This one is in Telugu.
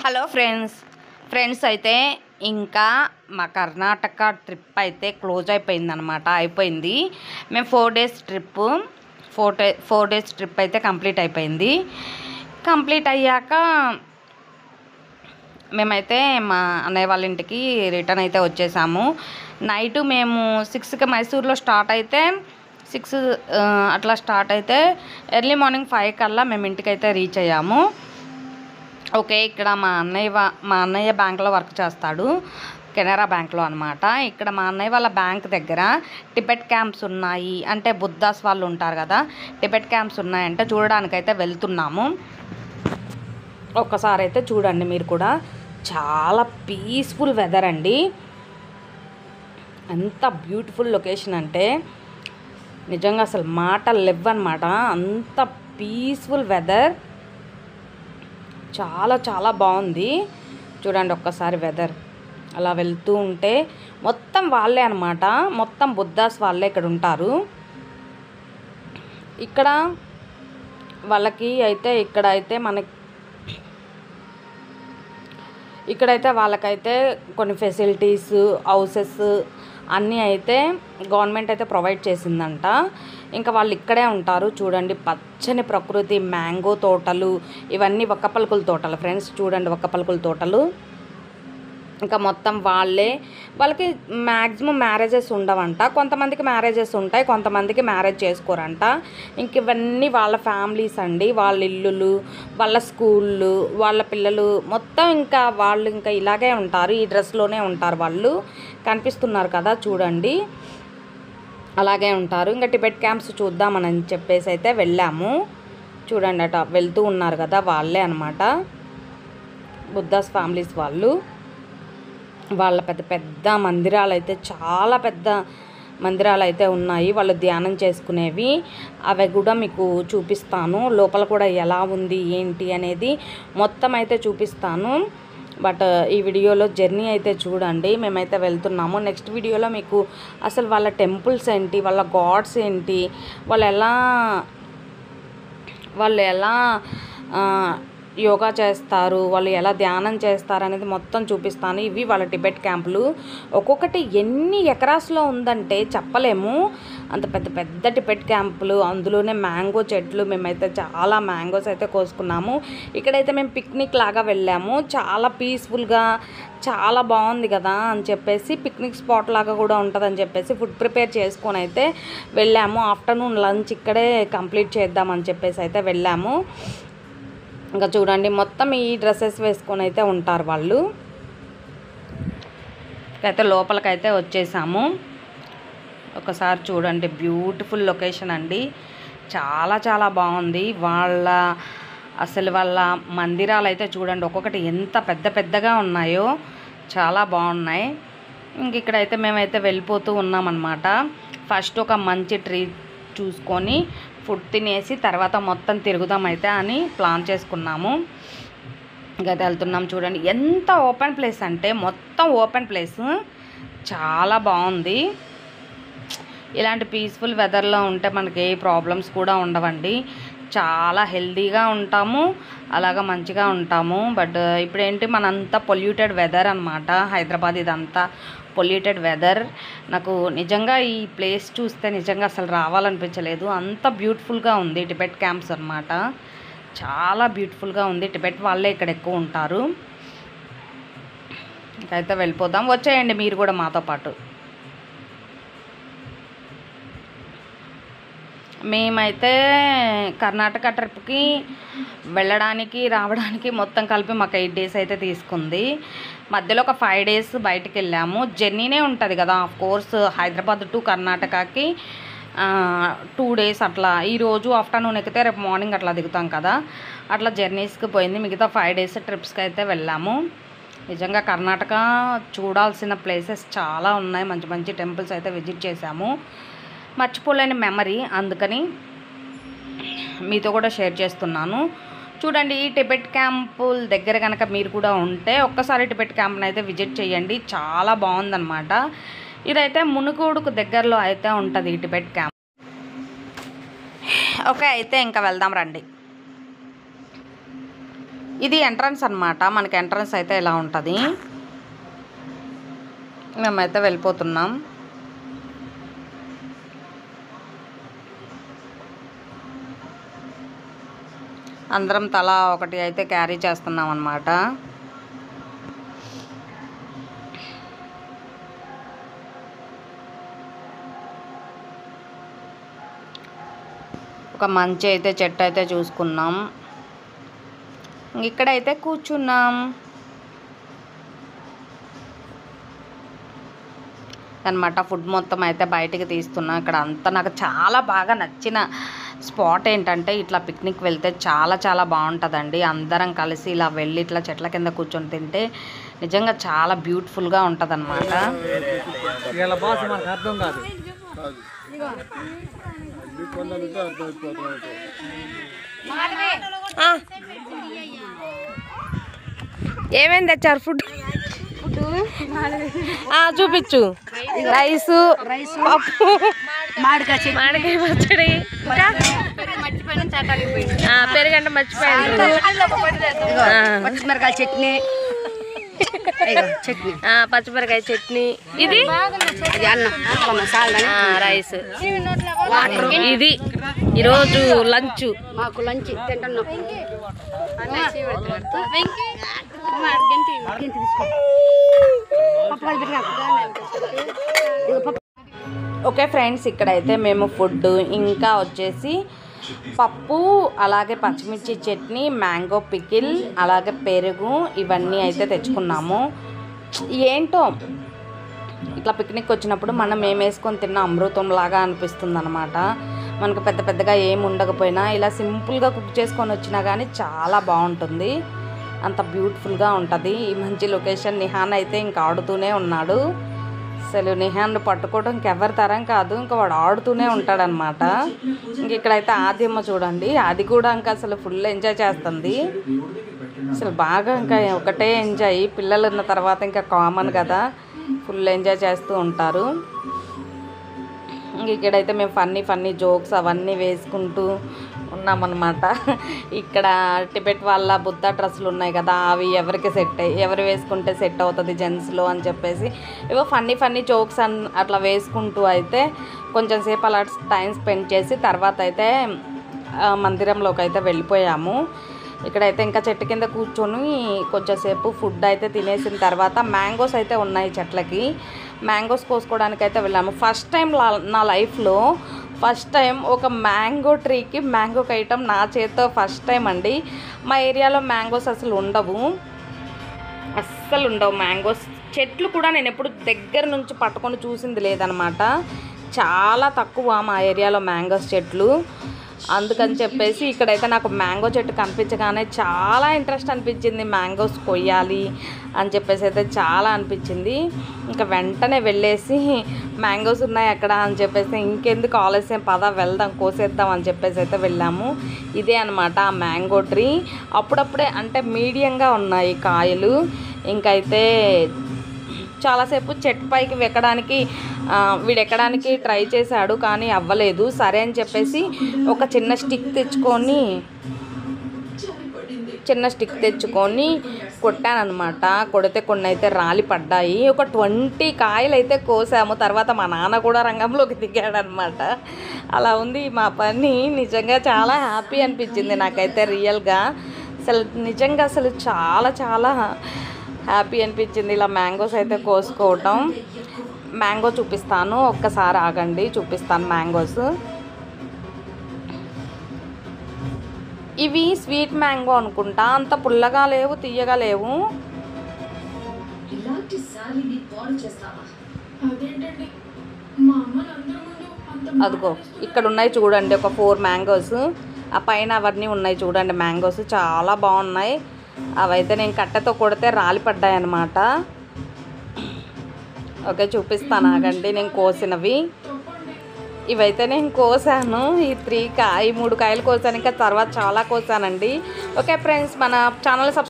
హలో ఫ్రెండ్స్ అయితే ఇంకా మా కర్ణాటక ట్రిప్ అయితే క్లోజ్ అయిపోయింది. మేము 4 డేస్ ట్రిప్ 4 డేస్ ట్రిప్ అయితే కంప్లీట్ అయిపోయింది. కంప్లీట్ అయ్యాక మేమైతే మా అన్నయ్య వాళ్ళ ఇంటికి రిటర్న్ అయితే వచ్చేసాము. నైట్ మేము 6కి మైసూర్లో స్టార్ట్ అయితే 6 అట్లా స్టార్ట్ అయితే ఎర్లీ మార్నింగ్ 5 కల్లా మేము ఇంటికైతే రీచ్ అయ్యాము. ఓకే, ఇక్కడ మా అన్నయ్య బ్యాంక్లో వర్క్ చేస్తాడు, కెనరా బ్యాంక్లో అనమాట. ఇక్కడ మా అన్నయ్య వాళ్ళ బ్యాంక్ దగ్గర టిబెట్ క్యాంప్స్ ఉన్నాయి, అంటే బుద్ధాస్ వాళ్ళు ఉంటారు కదా, టిబెట్ క్యాంప్స్ ఉన్నాయంటే చూడడానికైతే వెళ్తున్నాము. ఒక్కసారి అయితే చూడండి మీరు కూడా. చాలా పీస్ఫుల్ వెదర్ అండి, ఎంత బ్యూటిఫుల్ లొకేషన్ అంటే నిజంగా అసలు మాటలు లేవన్నమాట. అంత పీస్ఫుల్ వెదర్, చాలా చాలా బాగుంది. చూడండి ఒక్కసారి వెదర్. అలా వెళ్తూ ఉంటే మొత్తం వాళ్ళే అనమాట, మొత్తం బుద్ధాస్ వాళ్ళే ఇక్కడ ఉంటారు. ఇక్కడ వాళ్ళకి అయితే ఇక్కడైతే వాళ్ళకైతే కొన్ని ఫెసిలిటీస్, హౌసెస్ అన్నీ అయితే గవర్నమెంట్ అయితే ప్రొవైడ్ చేసిందంట. ఇంకా వాళ్ళు ఇక్కడే ఉంటారు. చూడండి పచ్చని ప్రకృతి, మ్యాంగో తోటలు, ఇవన్నీ ఒక్కపలుకుల తోటలు ఫ్రెండ్స్. చూడండి ఒక్కపలుకుల తోటలు. ఇంకా మొత్తం వాళ్ళకి మ్యాక్సిమం మ్యారేజెస్ ఉండవంట. కొంతమందికి మ్యారేజెస్ ఉంటాయి, కొంతమందికి మ్యారేజ్ చేసుకోరంట. ఇంక ఇవన్నీ వాళ్ళ ఫ్యామిలీస్ అండి, వాళ్ళ ఇల్లులు, వాళ్ళ స్కూళ్ళు, వాళ్ళ పిల్లలు మొత్తం ఇంకా వాళ్ళు ఇంకా ఇలాగే ఉంటారు, ఈ డ్రెస్లోనే ఉంటారు. వాళ్ళు కనిపిస్తున్నారు కదా చూడండి, అలాగే ఉంటారు. ఇంకా టిబెట్ క్యాంప్స్ చూద్దామని చెప్పేసి అయితే వెళ్ళాము. చూడండి అట వెళ్తూ ఉన్నారు కదా, వాళ్ళే అనమాట బుద్ధాస్ ఫ్యామిలీస్ వాళ్ళు. వాళ్ళ పెద్ద పెద్ద మందిరాలు అయితే, చాలా పెద్ద మందిరాలు అయితే ఉన్నాయి వాళ్ళు ధ్యానం చేసుకునేవి. అవి కూడా మీకు చూపిస్తాను, లోపల కూడా ఎలా ఉంది ఏంటి అనేది మొత్తం అయితే చూపిస్తాను. బట్ ఈ వీడియోలో జర్నీ అయితే చూడండి, మేమైతే వెళ్తున్నాము. నెక్స్ట్ వీడియోలో మీకు అసలు వాళ్ళ టెంపుల్స్ ఏంటి, వాళ్ళ గాడ్స్ ఏంటి, వాళ్ళు ఎలా యోగా చేస్తారు, వాళ్ళు ఎలా ధ్యానం చేస్తారు అనేది మొత్తం చూపిస్తాను. ఇవి వాళ్ళ టిబెట్ క్యాంపులు. ఒక్కొక్కటి ఎన్ని ఎకరాస్లో ఉందంటే చెప్పలేము, అంత పెద్ద పెద్ద టిబెట్ క్యాంపులు. అందులోనే మ్యాంగో చెట్లు, మేమైతే చాలా మ్యాంగోస్ అయితే కోసుకున్నాము. ఇక్కడైతే మేము పిక్నిక్ లాగా వెళ్ళాము, చాలా పీస్ఫుల్గా, చాలా బాగుంది కదా అని చెప్పేసి, పిక్నిక్ స్పాట్ లాగా కూడా ఉంటుందని చెప్పేసి ఫుడ్ ప్రిపేర్ చేసుకొని అయితే వెళ్ళాము. ఆఫ్టర్నూన్ లంచ్ ఇక్కడే కంప్లీట్ చేద్దామని చెప్పేసి అయితే వెళ్ళాము. ఇంకా చూడండి మొత్తం ఈ డ్రెస్సెస్ వేసుకొని అయితే ఉంటారు వాళ్ళు. అయితే లోపలికైతే వచ్చేసాము. ఒకసారి చూడండి, బ్యూటిఫుల్ లొకేషన్ అండి, చాలా చాలా బాగుంది. వాళ్ళ మందిరాలు అయితే చూడండి, ఒక్కొక్కటి ఎంత పెద్ద పెద్దగా ఉన్నాయో, చాలా బాగున్నాయి. ఇంక ఇక్కడైతే మేమైతే వెళ్ళిపోతూ ఉన్నామన్నమాట. ఫస్ట్ ఒక మంచి ట్రీ చూసుకొని ఫుడ్ తినేసి తర్వాత మొత్తం తిరుగుదామైతే అని ప్లాన్ చేసుకున్నాము. ఇంకా వెళ్తున్నాం. చూడండి ఎంత ఓపెన్ ప్లేస్ అంటే, మొత్తం ఓపెన్ ప్లేస్, చాలా బాగుంది. ఇలాంటి పీస్ఫుల్ వెదర్లో ఉంటే మనకి ఏ ప్రాబ్లమ్స్ కూడా ఉండవండి, చాలా హెల్తీగా ఉంటాము, అలాగా మంచిగా ఉంటాము. బట్ ఇప్పుడు ఏంటి, మనంతా పొల్యూటెడ్ వెదర్ అనమాట, హైదరాబాద్ ఇదంతా పొల్యూటెడ్ వెదర్. నాకు నిజంగా ఈ ప్లేస్ చూస్తే నిజంగా అసలు రావాలనిపించలేదు, అంత బ్యూటిఫుల్గా ఉంది. టిబెట్ క్యాంప్స్ అనమాట, చాలా బ్యూటిఫుల్గా ఉంది. టిబెట్ వాళ్ళే ఇక్కడ ఎక్కువ ఉంటారు. ఇంకైతే వెళ్ళిపోదాం, వచ్చేయండి మీరు కూడా మాతో పాటు. మేమైతే కర్ణాటక ట్రిప్కి వెళ్ళడానికి రావడానికి మొత్తం కలిపి మాకు 8 డేస్ అయితే తీసుకుంది. మధ్యలో ఒక 5 డేస్ బయటికి వెళ్ళాము. జర్నీనే ఉంటుంది కదా, ఆఫ్ కోర్స్ హైదరాబాద్ టు కర్ణాటకకి 2 డేస్ అట్లా. ఈరోజు ఆఫ్టర్నూన్ ఎక్కితే రేపు మార్నింగ్ అట్లా దిగుతాం కదా, అట్లా జర్నీస్కి పోయింది. మిగతా 5 డేస్ ట్రిప్స్కి అయితే వెళ్ళాము. నిజంగా కర్ణాటక చూడాల్సిన ప్లేసెస్ చాలా ఉన్నాయి, మంచి మంచి టెంపుల్స్ అయితే విజిట్ చేశాము. మర్చిపోలేని మెమరీ, అందుకని మీతో కూడా షేర్ చేస్తున్నాను. చూడండి ఈ టిబెట్ క్యాంపుల దగ్గర కనుక మీరు కూడా ఉంటే ఒక్కసారి టిబెట్ క్యాంప్ని అయితే విజిట్ చేయండి, చాలా బాగుందన్నమాట. ఇదైతే మునుగోడుకు దగ్గరలో అయితే ఉంటుంది ఈ టిబెట్ క్యాంప్. ఓకే, అయితే ఇంకా వెళ్దాం రండి. ఇది ఎంట్రన్స్ అన్నమాట. మనకి ఎంట్రన్స్ అయితే ఇలా ఉంటుంది. మేమైతే వెళ్ళిపోతున్నాం. అందరం తలా ఒకటి అయితే క్యారీ చేస్తున్నాం అన్నమాట. ఒక మంచి అయితే చెట్టు అయితే చూసుకున్నాం. ఇక్కడైతే కూర్చున్నాం అన్నమాట. ఫుడ్ మొత్తం అయితే బయటికి తీస్తున్నాం. ఇక్కడ అంతా నాకు చాలా బాగా నచ్చిన స్పాట్ ఏంటంటే ఇట్లా పిక్నిక్ వెళ్తే చాలా చాలా బాగుంటుందండి. అందరం కలిసి ఇలా వెళ్ళి ఇట్లా చెట్ల కింద కూర్చొని తింటే నిజంగా చాలా బ్యూటిఫుల్గా ఉంటుంది అన్నమాట. ఏమేమి తెచ్చారు ఫుడ్? చూపించు. రైసు, పప్పు, మామిడికాయ పచ్చడి, పెరుగంట మర్చిపోయాను, పచ్చిమిరకాయ చట్నీ, పచ్చిమిరకాయ చట్నీ, ఇది రైస్. ఇది ఈరోజు లంచ్. మాకు లంచ్ తింటున్నాం. ఓకే ఫ్రెండ్స్, ఇక్కడైతే మేము ఫుడ్ ఇంకా వచ్చేసి పప్పు, అలాగే పచ్చిమిర్చి చట్నీ, మ్యాంగో పికిల్, అలాగే పెరుగు ఇవన్నీ అయితే తెచ్చుకున్నాము. ఏంటో ఇట్లా పిక్నిక్ వచ్చినప్పుడు మనం ఏం వేసుకొని తిన్న అమృతంలాగా అనిపిస్తుంది అనమాట. మనకు పెద్ద పెద్దగా ఏమి ఉండకపోయినా ఇలా సింపుల్గా కుక్ చేసుకొని వచ్చినా కానీ చాలా బాగుంటుంది. అంత బ్యూటిఫుల్గా ఉంటుంది. ఈ మంచి లొకేషన్. నిహాన్ అయితే ఇంకా ఆడుతూనే ఉన్నాడు. అసలు నిహాన్ పట్టుకోవడం ఇంకెవరి తరం కాదు, ఇంకా వాడు ఆడుతూనే ఉంటాడనమాట. ఇంక ఇక్కడైతే ఆద్యమ్మ చూడండి, అది కూడా ఇంకా అసలు ఫుల్ ఎంజాయ్ చేస్తుంది. అసలు బాగా ఇంకా ఒకటే ఎంజాయ్. పిల్లలు ఉన్న తర్వాత ఇంకా కామన్ కదా, ఫుల్ ఎంజాయ్ చేస్తూ ఉంటారు. ఇంక ఇక్కడైతే మేము ఫన్నీ జోక్స్ అవన్నీ వేసుకుంటూ ఉన్నామన్నమాట. ఇక్కడ టిబెట్ వాళ్ళ బుద్ధ డ్రెస్సులు ఉన్నాయి కదా, అవి ఎవరికి ఎవరు వేసుకుంటే సెట్ అవుతుంది జెంట్స్లో అని చెప్పేసి ఏవో ఫన్నీ జోక్స్ అట్లా వేసుకుంటూ అయితే కొంచెం సేపు అలా టైం స్పెండ్ చేసి తర్వాత అయితే మందిరంలోకి అయితే వెళ్ళిపోయాము. ఇక్కడైతే ఇంకా చెట్టు కింద కూర్చొని కొంచెంసేపు ఫుడ్ అయితే తినేసిన తర్వాత మ్యాంగోస్ అయితే ఉన్నాయి చెట్లకి. మ్యాంగోస్ కోసుకోవడానికి అయితే వెళ్ళాము. ఫస్ట్ టైం నా లైఫ్లో ఒక మ్యాంగో ట్రీకి మ్యాంగో కయటం నా చేతితో ఫస్ట్ టైం అండి. మా ఏరియాలో మ్యాంగోస్ అసలు ఉండవు మ్యాంగోస్ చెట్లు కూడా నేను ఎప్పుడు దగ్గర నుంచి పట్టుకొని చూసింది లేదనమాట. చాలా తక్కువ మా ఏరియాలో మ్యాంగోస్ చెట్లు. అందుకని చెప్పేసి ఇక్కడైతే నాకు మ్యాంగో చెట్టు కనిపించగానే చాలా ఇంట్రెస్ట్ అనిపించింది. మ్యాంగోస్ కొయ్యాలి అని చెప్పేసి అయితే చాలా అనిపించింది. ఇంకా వెంటనే వెళ్ళేసి మ్యాంగోస్ ఉన్నాయి అక్కడ అని చెప్పేసి ఇంకెందుకు ఆలస్యం, పద వెళ్దాం కోసేద్దాం అని చెప్పేసి అయితే వెళ్ళాము. ఇదే అనమాట ఆ మ్యాంగో ట్రీ. అప్పుడప్పుడే అంటే మీడియంగా ఉన్నాయి కాయలు. ఇంకైతే చాలాసేపు చెట్టు పైకి వీడెక్కడానికి ట్రై చేశాడు కానీ అవ్వలేదు. సరే అని చెప్పేసి ఒక చిన్న స్టిక్ తెచ్చుకొని కొట్టానమాట. కొడితే కొన్ని అయితే రాలి పడ్డాయి. ఒక 20 కాయలు అయితే కోసాము. తర్వాత మా నాన్న కూడా రంగంలోకి దిగాడనమాట. అలా ఉంది మా పని. నిజంగా చాలా హ్యాపీ అనిపించింది నాకైతే రియల్గా. నిజంగా చాలా చాలా హ్యాపీ అనిపించింది ఇలా మ్యాంగోస్ అయితే కోసుకోవటం. మ్యాంగో చూపిస్తాను, ఒక్కసారి ఆగండి, చూపిస్తాను మ్యాంగోస్. ఇవి స్వీట్ మ్యాంగో అనుకుంటా, అంత పుల్లగా లేవు, తీయగా లేవు. అదిగో ఇక్కడ ఉన్నాయి చూడండి, ఒక 4 మ్యాంగోస్. ఆ పైన అవన్నీ ఉన్నాయి చూడండి మ్యాంగోస్, చాలా బాగున్నాయి. అవైతే నేను కట్టెతో కొడితే రాలిపడ్డాయి అన్నమాట. ఓకే చూపిస్తాను ఆగండి. నేను కోసినవి ఇవైతే నేను కోసాను. ఈ 3 కాయలు కోసాను. ఇంకా తర్వాత చాలా కోసానండి. ఓకే ఫ్రెండ్స్, మన ఛానల్